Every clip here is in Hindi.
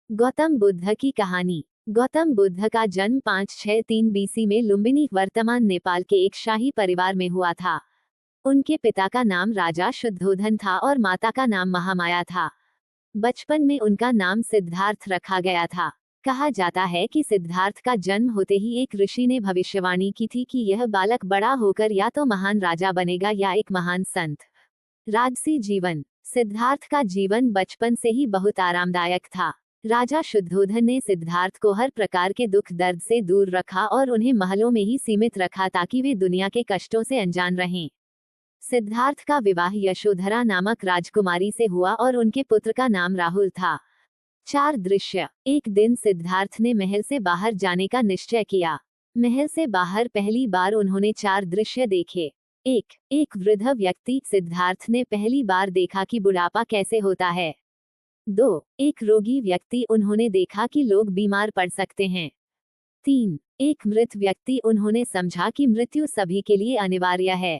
गौतम बुद्ध की कहानी। गौतम बुद्ध का जन्म 563 बीसी में लुम्बिनी वर्तमान नेपाल के एक शाही परिवार में हुआ था। उनके पिता का नाम राजा शुद्धोधन था और माता का नाम महामाया था। बचपन में उनका नाम सिद्धार्थ रखा गया था। कहा जाता है कि सिद्धार्थ का जन्म होते ही एक ऋषि ने भविष्यवाणी की थी कि यह बालक बड़ा होकर या तो महान राजा बनेगा या एक महान संत। राजसी जीवन। सिद्धार्थ का जीवन बचपन से ही बहुत आरामदायक था। राजा शुद्धोधन ने सिद्धार्थ को हर प्रकार के दुख दर्द से दूर रखा और उन्हें महलों में ही सीमित रखा ताकि वे दुनिया के कष्टों से अनजान रहें। सिद्धार्थ का विवाह यशोधरा नामक राजकुमारी से हुआ और उनके पुत्र का नाम राहुल था। 4 दृश्य। एक दिन सिद्धार्थ ने महल से बाहर जाने का निश्चय किया। महल से बाहर पहली बार उन्होंने 4 दृश्य देखे। एक वृद्ध व्यक्ति। सिद्धार्थ ने पहली बार देखा कि बुढ़ापा कैसे होता है। 2 एक रोगी व्यक्ति। उन्होंने देखा कि लोग बीमार पड़ सकते हैं। 3 एक मृत व्यक्ति। उन्होंने समझा कि मृत्यु सभी के लिए अनिवार्य है।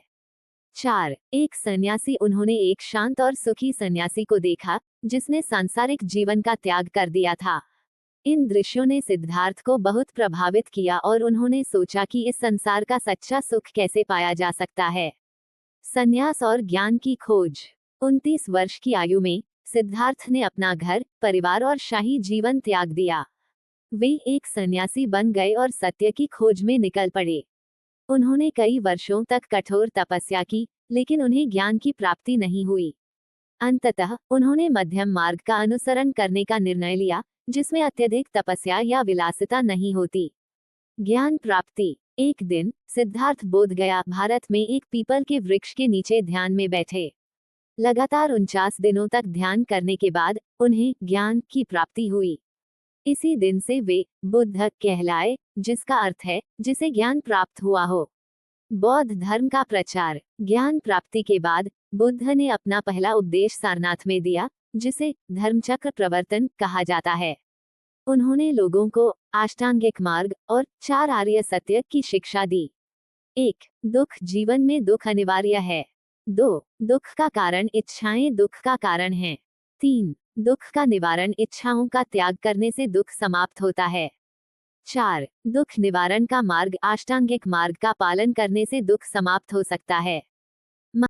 4 एक सन्यासी। उन्होंने एक शांत और सुखी सन्यासी को देखा जिसने सांसारिक जीवन का त्याग कर दिया था। इन दृश्यों ने सिद्धार्थ को बहुत प्रभावित किया और उन्होंने सोचा कि इस संसार का सच्चा सुख कैसे पाया जा सकता है। संन्यास और ज्ञान की खोज। 29 वर्ष की आयु में सिद्धार्थ ने अपना घर, परिवार और शाही जीवन त्याग दिया। वे एक सन्यासी बन गए और सत्य की खोज में निकल पड़े। उन्होंने कई वर्षों तक कठोर तपस्या की, लेकिन उन्हें ज्ञान की प्राप्ति नहीं हुई। अंततः उन्होंने मध्यम मार्ग का अनुसरण करने का निर्णय लिया, जिसमें अत्यधिक तपस्या या विलासिता नहीं होती। ज्ञान प्राप्ति। एक दिन सिद्धार्थ बोध गया, भारत में एक पीपल के वृक्ष के नीचे ध्यान में बैठे। लगातार 49 दिनों तक ध्यान करने के बाद उन्हें ज्ञान की प्राप्ति हुई। इसी दिन से वे बुद्ध कहलाए, जिसका अर्थ है जिसे ज्ञान प्राप्त हुआ हो। बौद्ध धर्म का प्रचार। ज्ञान प्राप्ति के बाद बुद्ध ने अपना पहला उपदेश सारनाथ में दिया, जिसे धर्मचक्र प्रवर्तन कहा जाता है। उन्होंने लोगों को अष्टांगिक मार्ग और 4 आर्य सत्य की शिक्षा दी। 1 दुख। जीवन में दुख अनिवार्य है। 2 दुख का कारण इच्छाएं दुख का कारण हैं। 3 दुख का निवारण। इच्छाओं का त्याग करने से दुख समाप्त होता है। 4 दुख निवारण का मार्ग। अष्टांगिक मार्ग का पालन करने से दुख समाप्त हो सकता है।